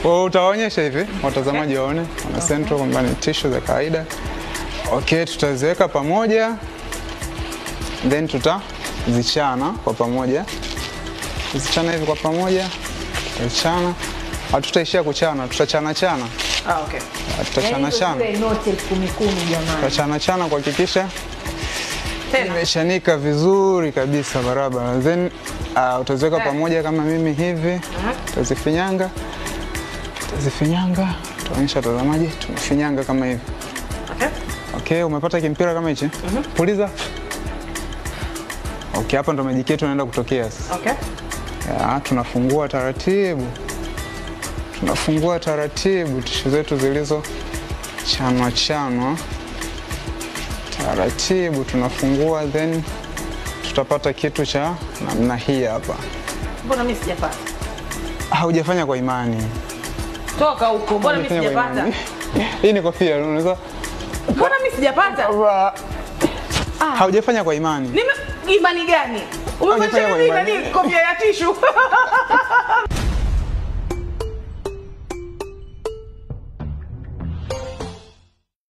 Utaonyesha hivi watazamaji waone wana central kwamba ni tissue za kawaida. Okay, tutaziweka pamoja then tutazichana kwa pamoja. Tuzichana hivi kwa pamoja. Tutachana. Hatutaishia kuchana, tutachana. Okay. Tutachana. Tutachana kuhakikisha imeshanika vizuri kabisa barabara. Then utaziweka pamoja kama mimi hivi. Utazifinyanga. Tuonyesha watazamaji tumefinyanga kama hivi. Okay, umepata kimpira kama hichi? Puliza. Okay, hapa ndo magic yetu inaenda kutokea sasa. Okay. Tunafungua taratibu tishu zetu zilizo chanwa. Taratibu tunafungua then tutapata kitu cha namna hii hapa. Mbona mimi sijapata? Haujafanya kwa imani. Toka huko, mbona mimi sijapata? Hii ni kofia, unaweza. Mbona mimi sijapata? Haujafanya kwa imani. Imani gani? Umefanya nini kofia ya tishu?